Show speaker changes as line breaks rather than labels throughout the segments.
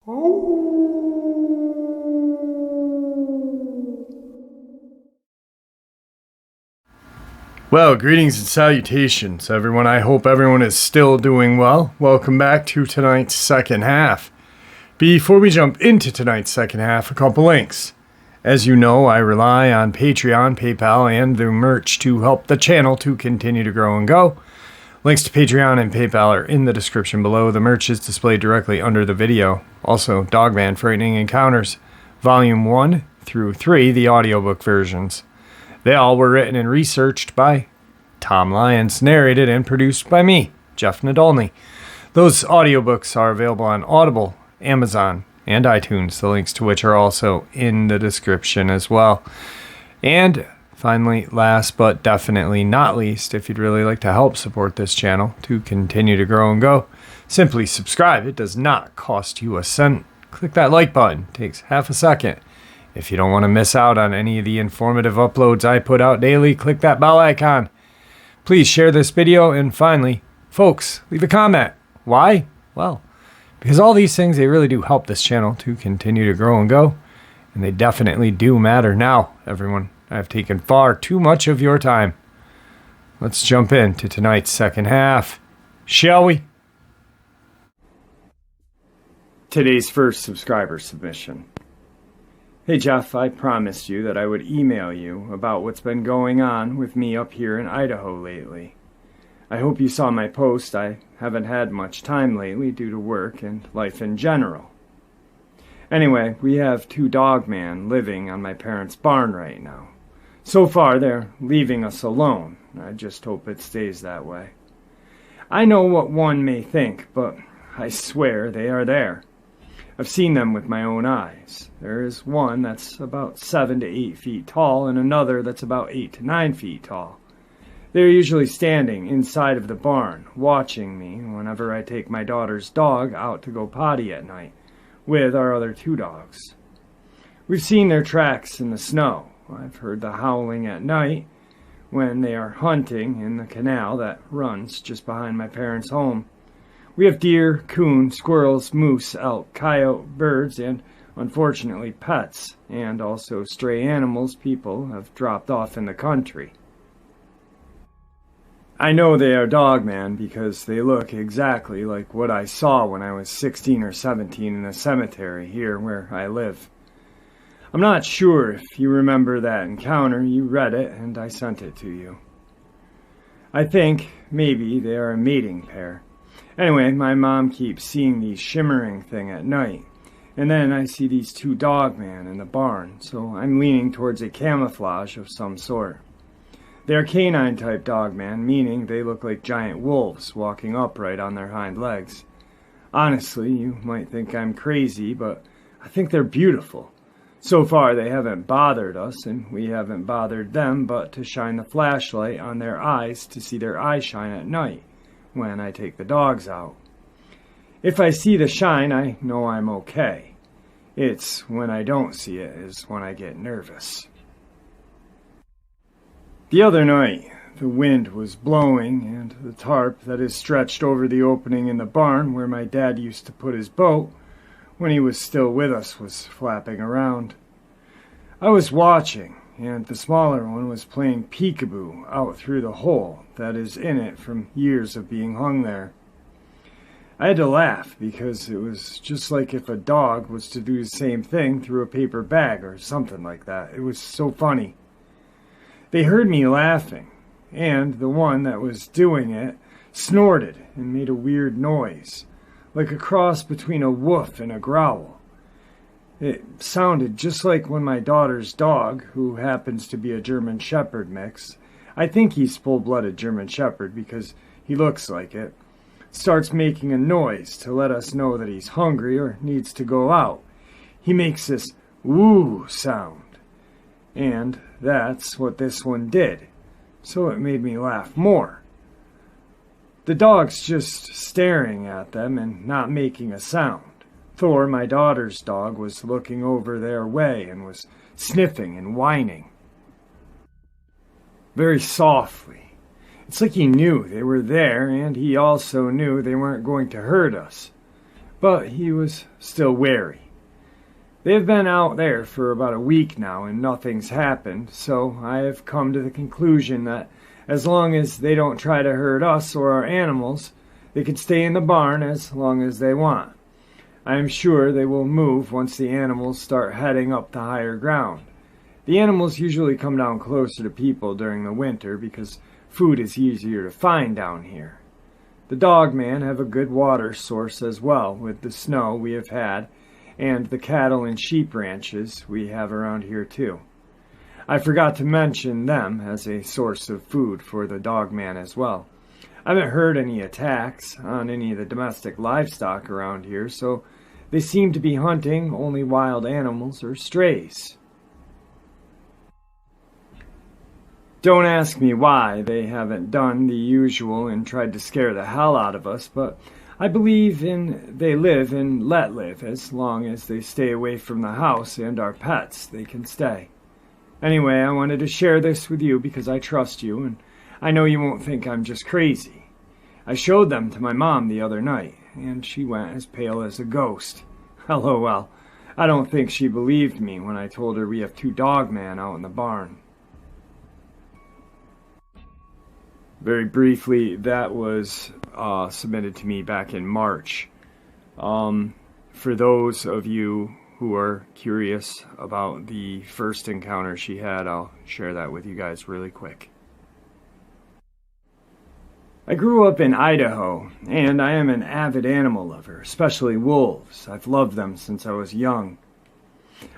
Well, greetings and salutations, everyone. I hope everyone is still doing well. Welcome back to tonight's second half. Before we jump into tonight's second half, a couple links. As you know, I rely on Patreon, PayPal, and the merch to help the channel to continue to grow and go. Links to Patreon and PayPal are in the description below. The merch is displayed directly under the video. Also, Dogman Frightening Encounters, Volume 1 through 3, the audiobook versions. They all were written and researched by Tom Lyons, narrated and produced by me, Jeff Nadolny. Those audiobooks are available on Audible, Amazon, and iTunes, the links to which are also in the description as well. And finally, last but definitely not least, if you'd really like to help support this channel to continue to grow and go, simply subscribe. It does not cost you a cent. Click that like button. It takes half a second. If you don't want to miss out on any of the informative uploads I put out daily, click that bell icon. Please share this video, and finally, folks, leave a comment. Why? Well, because all these things, they really do help this channel to continue to grow and go, and they definitely do matter. Now, everyone, I've taken far too much of your time. Let's jump into tonight's second half, shall we? Today's first subscriber submission. Hey Jeff, I promised you that I would email you about what's been going on with me up here in Idaho lately. I hope you saw my post. I haven't had much time lately due to work and life in general. Anyway, we have two dogmen living on my parents' barn right now. So far, they're leaving us alone. I just hope it stays that way. I know what one may think, but I swear they are there. I've seen them with my own eyes. There is one that's about 7 to 8 feet tall and another that's about 8 to 9 feet tall. They're usually standing inside of the barn, watching me whenever I take my daughter's dog out to go potty at night with our other two dogs. We've seen their tracks in the snow. I've heard the howling at night when they are hunting in the canal that runs just behind my parents' home. We have deer, coon, squirrels, moose, elk, coyote, birds, and unfortunately pets, and also stray animals people have dropped off in the country. I know they are dogman because they look exactly like what I saw when I was 16 or 17 in a cemetery here where I live. I'm not sure if you remember that encounter. You read it and I sent it to you. I think maybe they are a mating pair. Anyway, my mom keeps seeing these shimmering thing at night, and then I see these two dogmen in the barn, so I'm leaning towards a camouflage of some sort. They are canine-type dogmen, meaning they look like giant wolves walking upright on their hind legs. Honestly, you might think I'm crazy, but I think they're beautiful. So far, they haven't bothered us, and we haven't bothered them but to shine the flashlight on their eyes to see their eyes shine at night when I take the dogs out. If I see the shine, I know I'm okay. It's when I don't see it is when I get nervous. The other night, the wind was blowing and the tarp that is stretched over the opening in the barn where my dad used to put his boat when he was still with us was flapping around. I was watching, and the smaller one was playing peekaboo out through the hole that is in it from years of being hung there. I had to laugh because it was just like if a dog was to do the same thing through a paper bag or something like that. It was so funny. They heard me laughing, and the one that was doing it snorted and made a weird noise, like a cross between a woof and a growl. It sounded just like when my daughter's dog, who happens to be a German Shepherd mix, I think he's full-blooded German Shepherd because he looks like it, starts making a noise to let us know that he's hungry or needs to go out. He makes this woo sound, and that's what this one did, so it made me laugh more. The dog's just staring at them and not making a sound. Thor, my daughter's dog, was looking over their way and was sniffing and whining. Very softly. It's like he knew they were there, and he also knew they weren't going to hurt us. but he was still wary. They've been out there for about a week now and nothing's happened, so I have come to the conclusion that as long as they don't try to hurt us or our animals, they can stay in the barn as long as they want. I am sure they will move once the animals start heading up to higher ground. The animals usually come down closer to people during the winter because food is easier to find down here. The Dogman have a good water source as well with the snow we have had and the cattle and sheep ranches we have around here too. I forgot to mention them as a source of food for the Dogman as well. I haven't heard any attacks on any of the domestic livestock around here, so they seem to be hunting only wild animals or strays. Don't ask me why they haven't done the usual and tried to scare the hell out of us, but I believe they live and let live. As long as they stay away from the house and our pets, they can stay. Anyway, I wanted to share this with you because I trust you, and I know you won't think I'm just crazy. I showed them to my mom the other night, and she went as pale as a ghost. LOL. I don't think she believed me when I told her we have 2 Dogman out in the barn. Very briefly, that was submitted to me back in March. For those of you who are curious about the first encounter she had, I'll share that with you guys really quick. I grew up in Idaho, and I am an avid animal lover, especially wolves. I've loved them since I was young.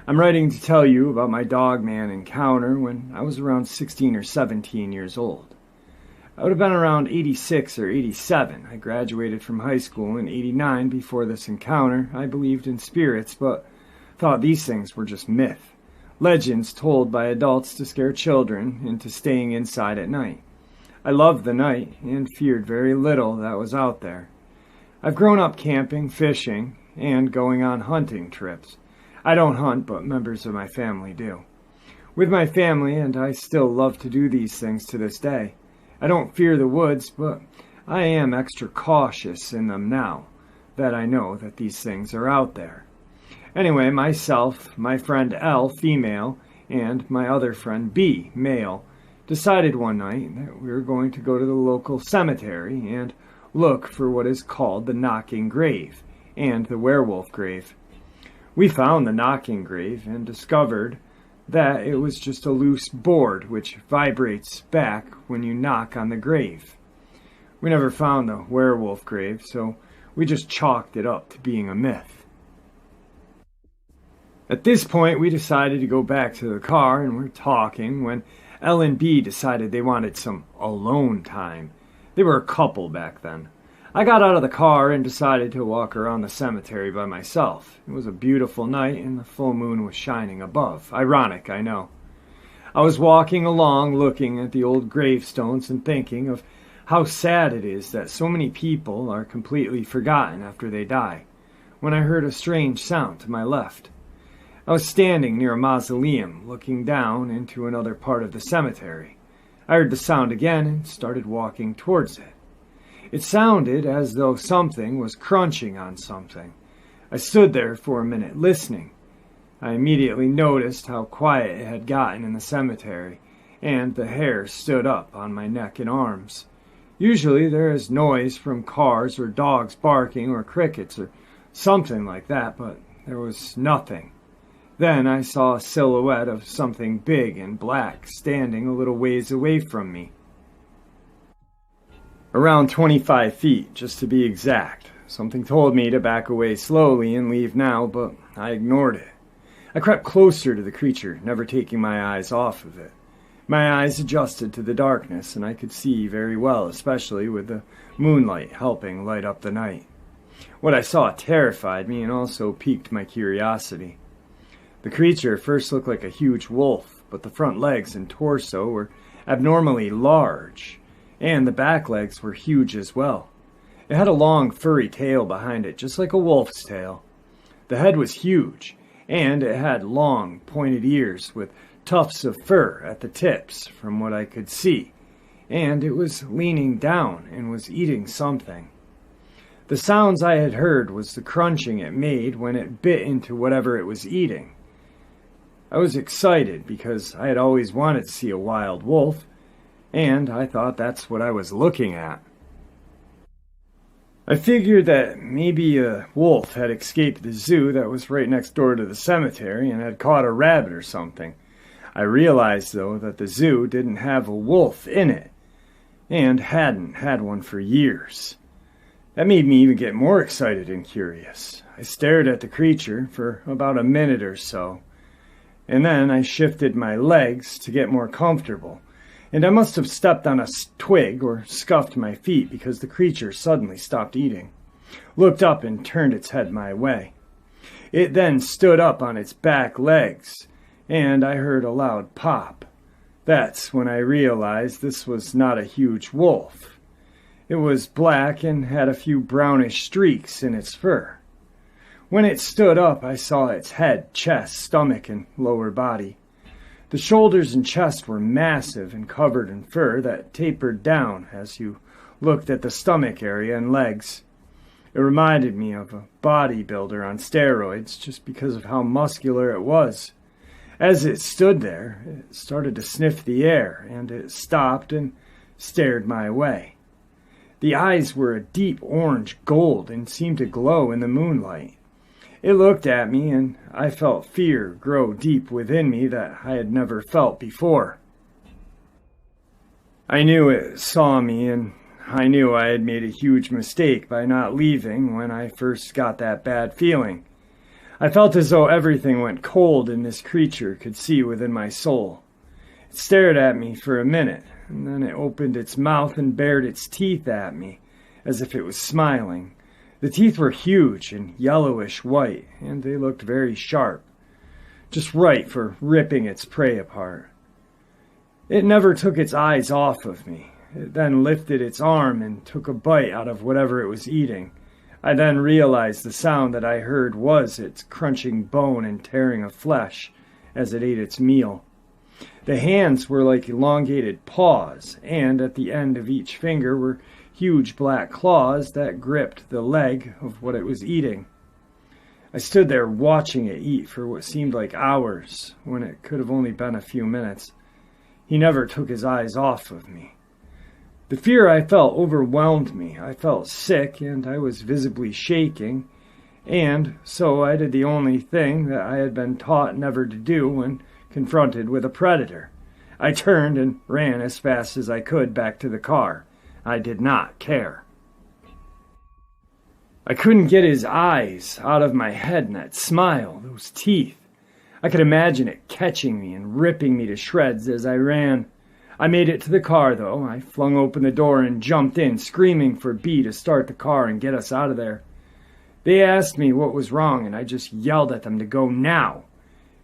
I'm writing to tell you about my Dogman encounter when I was around 16 or 17 years old. I would have been around 86 or 87. I graduated from high school in 89. Before this encounter, I believed in spirits, but thought these things were just myth. Legends told by adults to scare children into staying inside at night. I loved the night and feared very little that was out there. I've grown up camping, fishing, and going on hunting trips. I don't hunt, but members of my family do. With my family, and I still love to do these things to this day. I don't fear the woods, but I am extra cautious in them now that I know that these things are out there. Anyway, myself, my friend L, female, and my other friend B, male, decided one night that we were going to go to the local cemetery and look for what is called the knocking grave and the werewolf grave. We found the knocking grave and discovered that it was just a loose board which vibrates back when you knock on the grave. We never found the werewolf grave, so we just chalked it up to being a myth. At this point, we decided to go back to the car, and we're talking when L and B decided they wanted some alone time. They were a couple back then. I got out of the car and decided to walk around the cemetery by myself. It was a beautiful night and the full moon was shining above. Ironic, I know. I was walking along looking at the old gravestones and thinking of how sad it is that so many people are completely forgotten after they die, when I heard a strange sound to my left. I was standing near a mausoleum looking down into another part of the cemetery. I heard the sound again and started walking towards it. It sounded as though something was crunching on something. I stood there for a minute listening. I immediately noticed how quiet it had gotten in the cemetery, and the hair stood up on my neck and arms. Usually there is noise from cars or dogs barking or crickets or something like that, but there was nothing. Then I saw a silhouette of something big and black standing a little ways away from me. Around 25 feet, just to be exact. Something told me to back away slowly and leave now, but I ignored it. I crept closer to the creature, never taking my eyes off of it. My eyes adjusted to the darkness, and I could see very well, especially with the moonlight helping light up the night. What I saw terrified me and also piqued my curiosity. The creature first looked like a huge wolf, but the front legs and torso were abnormally large, and the back legs were huge as well. It had a long, furry tail behind it, just like a wolf's tail. The head was huge, and it had long, pointed ears with tufts of fur at the tips, from what I could see, and it was leaning down and was eating something. The sounds I had heard was the crunching it made when it bit into whatever it was eating. I was excited because I had always wanted to see a wild wolf, and I thought that's what I was looking at. I figured that maybe a wolf had escaped the zoo that was right next door to the cemetery and had caught a rabbit or something. I realized, though, that the zoo didn't have a wolf in it, and hadn't had one for years. That made me even get more excited and curious. I stared at the creature for about a minute or so, and then I shifted my legs to get more comfortable, and I must have stepped on a twig or scuffed my feet because the creature suddenly stopped eating, looked up and turned its head my way. It then stood up on its back legs, and I heard a loud pop. That's when I realized this was not a huge wolf. It was black and had a few brownish streaks in its fur. When it stood up, I saw its head, chest, stomach, and lower body. The shoulders and chest were massive and covered in fur that tapered down as you looked at the stomach area and legs. It reminded me of a bodybuilder on steroids just because of how muscular it was. As it stood there, it started to sniff the air, and it stopped and stared my way. The eyes were a deep orange gold and seemed to glow in the moonlight. It looked at me, and I felt fear grow deep within me that I had never felt before. I knew it saw me, and I knew I had made a huge mistake by not leaving when I first got that bad feeling. I felt as though everything went cold and this creature could see within my soul. It stared at me for a minute, and then it opened its mouth and bared its teeth at me, as if it was smiling. The teeth were huge and yellowish white, and they looked very sharp, just right for ripping its prey apart. It never took its eyes off of me. It then lifted its arm and took a bite out of whatever it was eating. I then realized the sound that I heard was its crunching bone and tearing of flesh as it ate its meal. The hands were like elongated paws, and at the end of each finger were huge black claws that gripped the leg of what it was eating. I stood there watching it eat for what seemed like hours, when it could have only been a few minutes. He never took his eyes off of me. The fear I felt overwhelmed me. I felt sick, and I was visibly shaking, and so I did the only thing that I had been taught never to do when confronted with a predator. I turned and ran as fast as I could back to the car. I did not care. I couldn't get his eyes out of my head, and that smile, those teeth. I could imagine it catching me and ripping me to shreds as I ran. I made it to the car, though. I flung open the door and jumped in, screaming for B to start the car and get us out of there. They asked me what was wrong, and I just yelled at them to go now.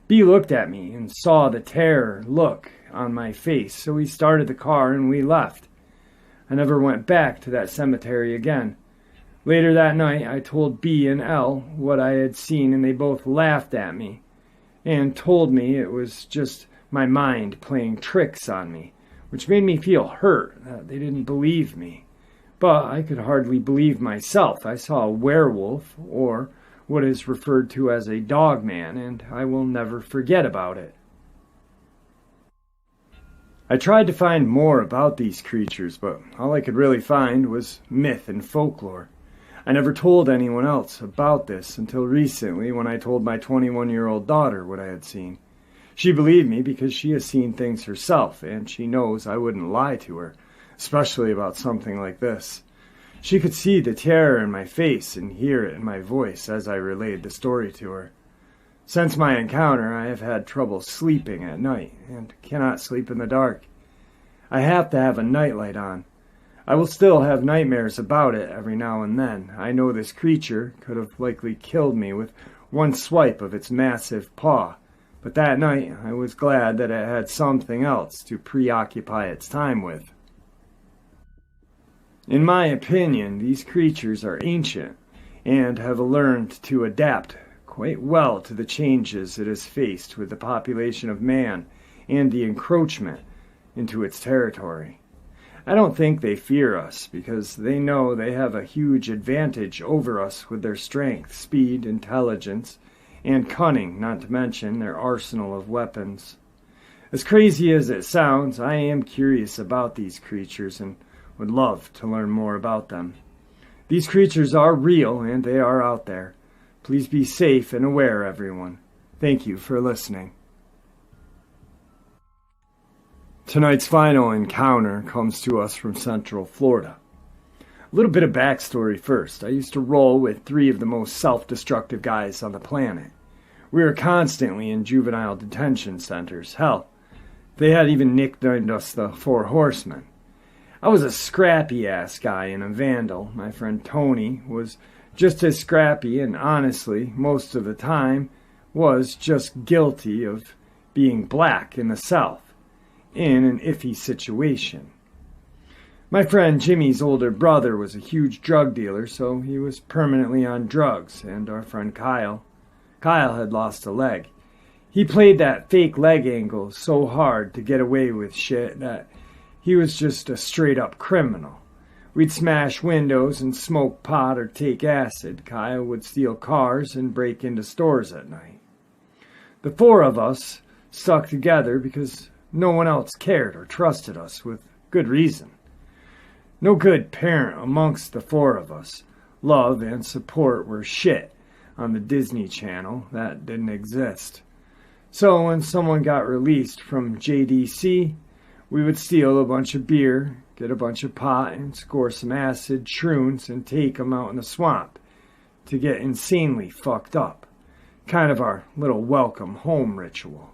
B looked at me and saw the terror look on my face, so he started the car and we left. I never went back to that cemetery again. Later that night, I told B and L what I had seen, and they both laughed at me and told me it was just my mind playing tricks on me, which made me feel hurt that they didn't believe me. But I could hardly believe myself. I saw a werewolf, or what is referred to as a dogman, and I will never forget about it. I tried to find more about these creatures, but all I could really find was myth and folklore. I never told anyone else about this until recently when I told my 21-year-old daughter what I had seen. She believed me because she has seen things herself, and she knows I wouldn't lie to her, especially about something like this. She could see the terror in my face and hear it in my voice as I relayed the story to her. Since my encounter, I have had trouble sleeping at night and cannot sleep in the dark. I have to have a nightlight on. I will still have nightmares about it every now and then. I know this creature could have likely killed me with one swipe of its massive paw, but that night I was glad that it had something else to preoccupy its time with. In my opinion, these creatures are ancient and have learned to adapt quite well to the changes it has faced with the population of man and the encroachment into its territory. I don't think they fear us because they know they have a huge advantage over us with their strength, speed, intelligence, and cunning, not to mention their arsenal of weapons. As crazy as it sounds, I am curious about these creatures and would love to learn more about them. These creatures are real and they are out there. Please be safe and aware, everyone. Thank you for listening. Tonight's final encounter comes to us from Central Florida. A little bit of backstory first. I used to roll with 3 of the most self-destructive guys on the planet. We were constantly in juvenile detention centers. Hell, they had even nicknamed us the Four Horsemen. I was a scrappy-ass guy and a vandal. My friend Tony was just as scrappy and honestly, most of the time, was just guilty of being black in the South, in an iffy situation. My friend Jimmy's older brother was a huge drug dealer, so he was permanently on drugs, and our friend Kyle had lost a leg. He played that fake leg angle so hard to get away with shit that he was just a straight-up criminal. We'd smash windows and smoke pot or take acid. Kyle would steal cars and break into stores at night. The 4 of us stuck together because no one else cared or trusted us, with good reason. No good parent amongst the 4 of us. Love and support were shit on the Disney Channel. That didn't exist. So when someone got released from JDC, we would steal a bunch of beer, get a bunch of pot, and score some acid, shrooms, and take them out in the swamp to get insanely fucked up. Kind of our little welcome home ritual.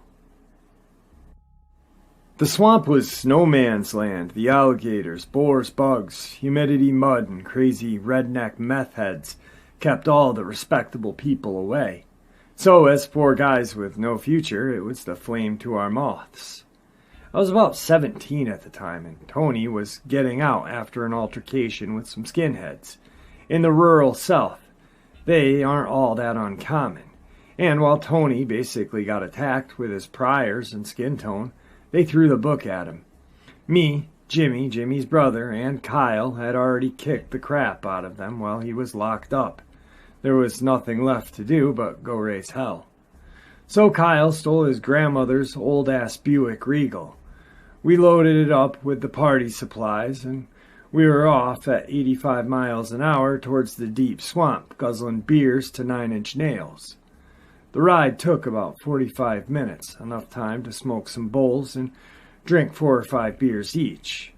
The swamp was no man's land. The alligators, boars, bugs, humidity, mud, and crazy redneck meth heads kept all the respectable people away. So, as 4 guys with no future, it was the flame to our moths. I was about 17 at the time, and Tony was getting out after an altercation with some skinheads. In the rural South, they aren't all that uncommon. And while Tony basically got attacked with his priors and skin tone, they threw the book at him. Me, Jimmy, Jimmy's brother, and Kyle had already kicked the crap out of them while he was locked up. There was nothing left to do but go raise hell. So Kyle stole his grandmother's old-ass Buick Regal. We loaded it up with the party supplies, and we were off at 85 miles an hour towards the deep swamp, guzzling beers to 9-inch nails. The ride took about 45 minutes, enough time to smoke some bowls and drink 4 or 5 beers each.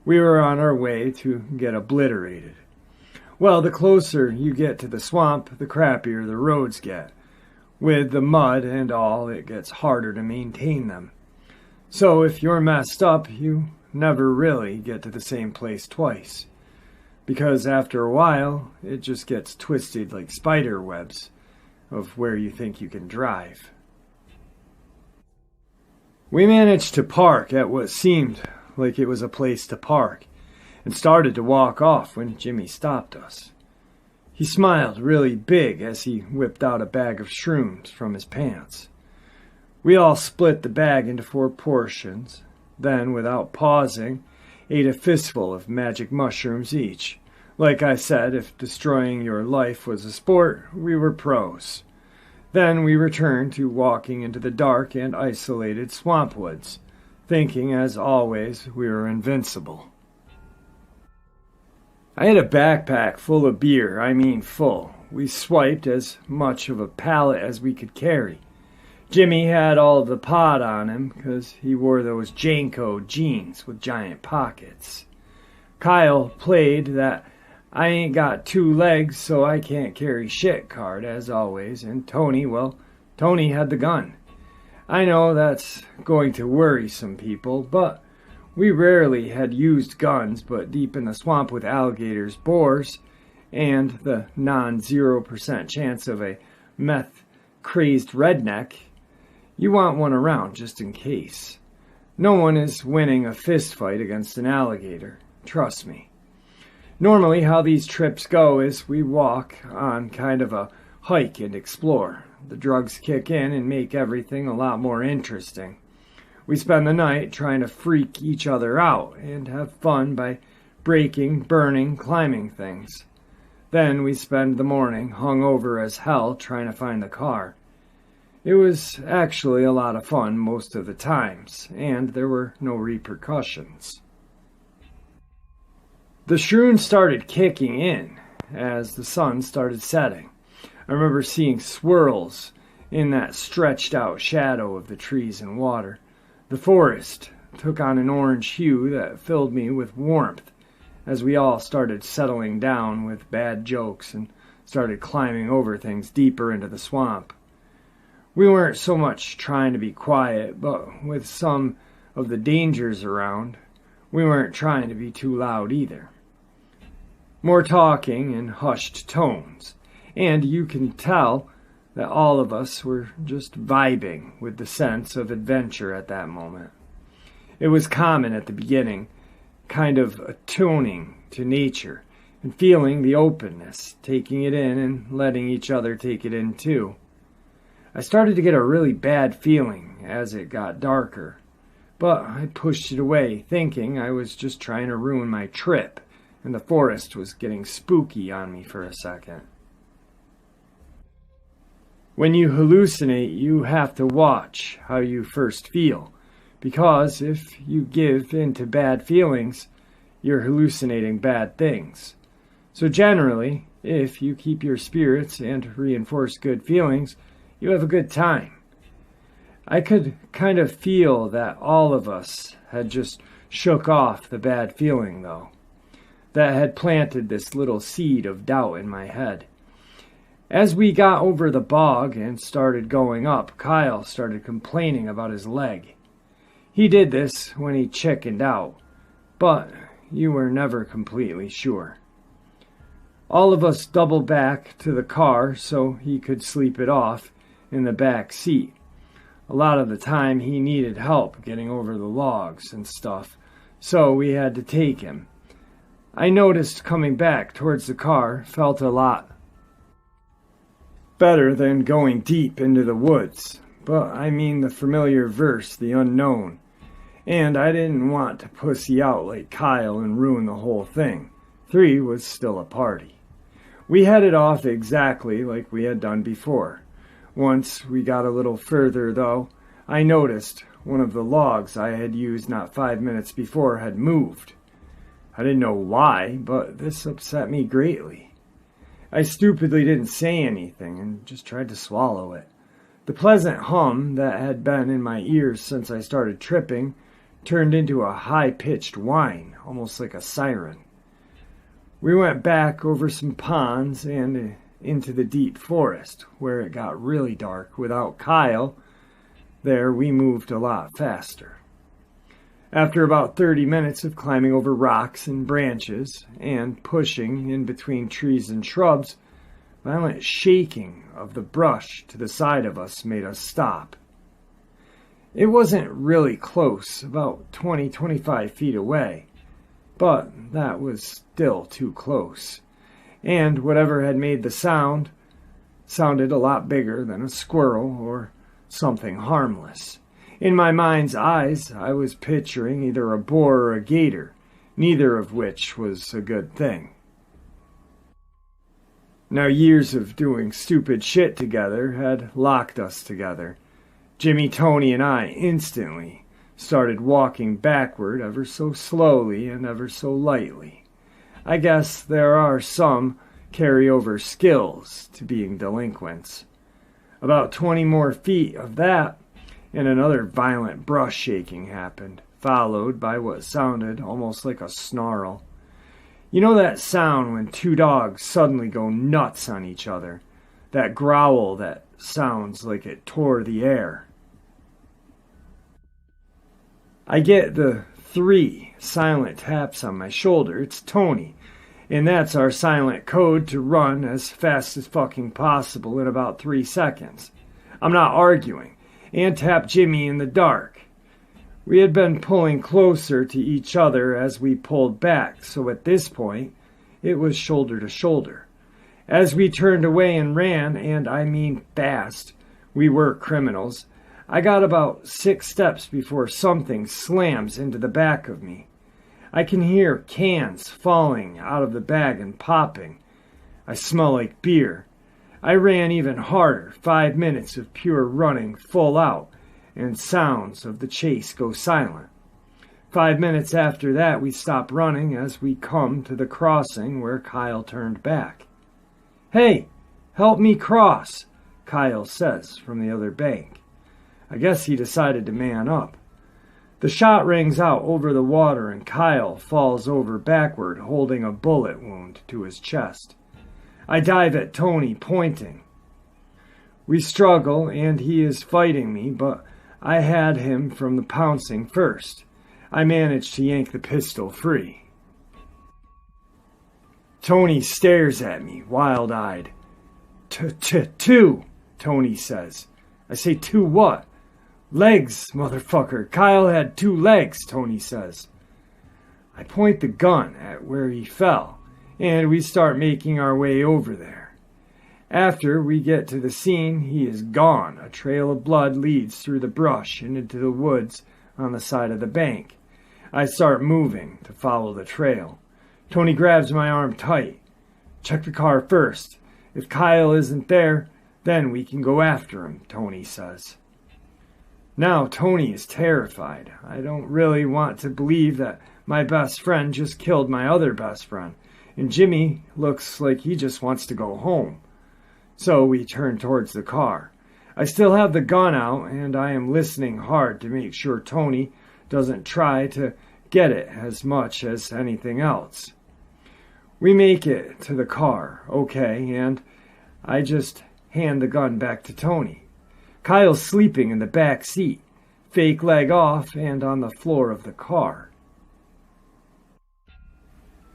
We were on our way to get obliterated. Well, the closer you get to the swamp, the crappier the roads get. With the mud and all, it gets harder to maintain them. So if you're messed up, you never really get to the same place twice. Because after a while, it just gets twisted like spider webs of where you think you can drive. We managed to park at what seemed like it was a place to park, and started to walk off when Jimmy stopped us. He smiled really big as he whipped out a bag of shrooms from his pants. We all split the bag into 4 portions, then, without pausing, ate a fistful of magic mushrooms each. Like I said, if destroying your life was a sport, we were pros. Then we returned to walking into the dark and isolated swamp woods, thinking, as always, we were invincible. I had a backpack full of beer, I mean full. We swiped as much of a pallet as we could carry. Jimmy had all of the pot on him because he wore those Janko jeans with giant pockets. Kyle played that I ain't got 2 legs so I can't carry shit card, as always, and Tony had the gun. I know that's going to worry some people, but we rarely had used guns, but deep in the swamp with alligators, boars, and the non-0% chance of a meth-crazed redneck, you want one around just in case. No one is winning a fist fight against an alligator, trust me. Normally how these trips go is we walk on kind of a hike and explore. The drugs kick in and make everything a lot more interesting.
We spend the night trying to freak each other out and have fun by breaking, burning, climbing things. Then we spend the morning hung over as hell trying to find the car. It was actually a lot of fun most of the times, and there were no repercussions. The shroom started kicking in as the sun started setting. I remember seeing swirls in that stretched out shadow of the trees and water. The forest took on an orange hue that filled me with warmth as we all started settling down with bad jokes and started climbing over things deeper into the swamp. We weren't so much trying to be quiet, but with some of the dangers around, we weren't trying to be too loud either. More talking in hushed tones, and you can tell that all of us were just vibing with the sense of adventure at that moment. It was common at the beginning, kind of attuning to nature and feeling the openness, taking it in and letting each other take it in too. I started to get a really bad feeling as it got darker, but I pushed it away, thinking I was just trying to ruin my trip, and the forest was getting spooky on me for a second. When you hallucinate, you have to watch how you first feel, because if you give in to bad feelings, you're hallucinating bad things. So generally, if you keep your spirits and reinforce good feelings, you have a good time. I could kind of feel that all of us had just shook off the bad feeling, though, that had planted this little seed of doubt in my head. As we got over the bog and started going up, Kyle started complaining about his leg. He did this when he chickened out, but you were never completely sure. All of us doubled back to the car so he could sleep it off in the back seat. A lot of the time he needed help getting over the logs and stuff, so we had to take him. I noticed coming back towards the car felt a lot better than going deep into the woods, but I mean the familiar verse, the unknown, and I didn't want to pussy out like Kyle and ruin the whole thing. 3 was still a party. We headed off exactly like we had done before. Once we got a little further, though, I noticed one of the logs I had used not 5 minutes before had moved. I didn't know why, but this upset me greatly. I stupidly didn't say anything and just tried to swallow it. The pleasant hum that had been in my ears since I started tripping turned into a high-pitched whine, almost like a siren. We went back over some ponds and into the deep forest, where it got really dark. Without Kyle there, we moved a lot faster. After about 30 minutes of climbing over rocks and branches and pushing in between trees and shrubs, violent shaking of the brush to the side of us made us stop. It wasn't really close, about 20-25 feet away, but that was still too close. And whatever had made the sound sounded a lot bigger than a squirrel or something harmless. In my mind's eyes, I was picturing either a boar or a gator, neither of which was a good thing. Now, years of doing stupid shit together had locked us together. Jimmy, Tony, and I instantly started walking backward ever so slowly and ever so lightly. I guess there are some carryover skills to being delinquents. About 20 more feet of that, and another violent brush shaking happened, followed by what sounded almost like a snarl. You know that sound when 2 dogs suddenly go nuts on each other? That growl that sounds like it tore the air. I get the 3 silent taps on my shoulder. It's Tony, and that's our silent code to run as fast as fucking possible in about 3 seconds. I'm not arguing. And tap Jimmy in the dark. We had been pulling closer to each other as we pulled back, so at this point, it was shoulder to shoulder. As we turned away and ran, and I mean fast, we were criminals, I got about 6 steps before something slams into the back of me. I can hear cans falling out of the bag and popping. I smell like beer. I ran even harder, 5 minutes of pure running full out, and sounds of the chase go silent. 5 minutes after that, we stop running as we come to the crossing where Kyle turned back. "Hey, help me cross," Kyle says from the other bank. I guess he decided to man up. The shot rings out over the water and Kyle falls over backward, holding a bullet wound to his chest. I dive at Tony, pointing. We struggle, and he is fighting me, but I had him from the pouncing first. I managed to yank the pistol free. Tony stares at me, wild-eyed. Two, Tony says. I say, 2 what? Legs, motherfucker. Kyle had 2 legs, Tony says. I point the gun at where he fell, and we start making our way over there. After we get to the scene, he is gone. A trail of blood leads through the brush and into the woods on the side of the bank. I start moving to follow the trail. Tony grabs my arm tight. "Check the car first. If Kyle isn't there, then we can go after him," Tony says. Now Tony is terrified. I don't really want to believe that my best friend just killed my other best friend, and Jimmy looks like he just wants to go home. So we turn towards the car. I still have the gun out, and I am listening hard to make sure Tony doesn't try to get it as much as anything else. We make it to the car, okay, and I just hand the gun back to Tony. Kyle's sleeping in the back seat, fake leg off and on the floor of the car.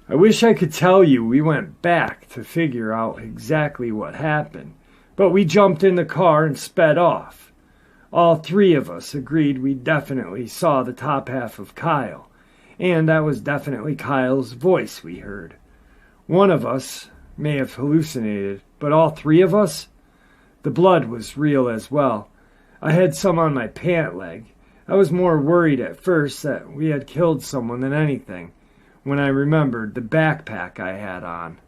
I wish I could tell you we went back to figure out exactly what happened, but we jumped in the car and sped off. All 3 of us agreed we definitely saw the top half of Kyle, and that was definitely Kyle's voice we heard. One of us may have hallucinated, but all 3 of us? The blood was real as well. I had some on my pant leg. I was more worried at first that we had killed someone than anything, when I remembered the backpack I had on.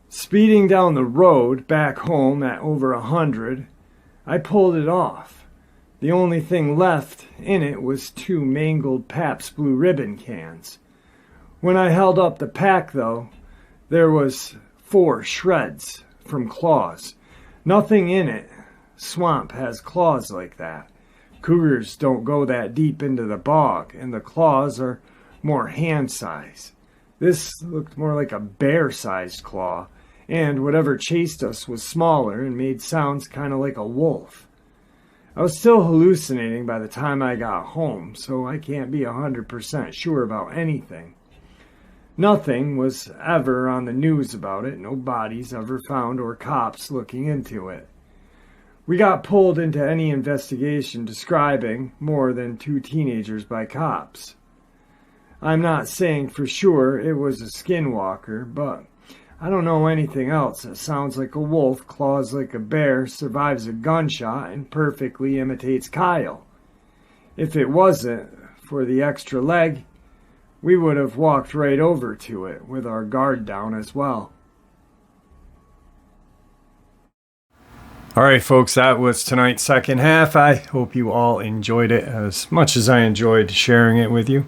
Speeding down the road back home at over 100, I pulled it off. The only thing left in it was 2 mangled Pabst Blue Ribbon cans. When I held up the pack, though, there was 4 shreds from claws. Nothing in it. Swamp has claws like that. Cougars don't go that deep into the bog, and the claws are more hand size. This looked more like a bear-sized claw, and whatever chased us was smaller and made sounds kind of like a wolf. I was still hallucinating by the time I got home, so I can't be 100% sure about anything. Nothing was ever on the news about it, no bodies ever found or cops looking into it. We got pulled into any investigation describing more than 2 teenagers by cops. I'm not saying for sure it was a skinwalker, but I don't know anything else that sounds like a wolf, claws like a bear, survives a gunshot, and perfectly imitates Kyle. If it wasn't for the extra leg, we would have walked right over to it with our guard down as well.
All right, folks, that was tonight's second half. I hope you all enjoyed it as much as I enjoyed sharing it with you.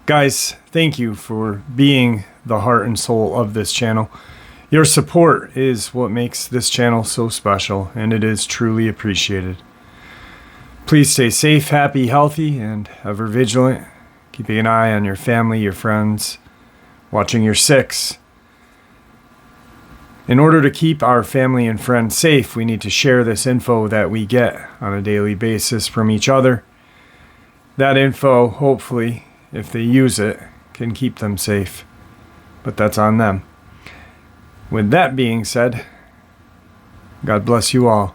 Guys, thank you for being the heart and soul of this channel. Your support is what makes this channel so special, and it is truly appreciated. Please stay safe, happy, healthy, and ever vigilant. Keeping an eye on your family, your friends, watching your six. In order to keep our family and friends safe, we need to share this info that we get on a daily basis from each other. That info, hopefully, if they use it, can keep them safe. But that's on them. With that being said, God bless you all.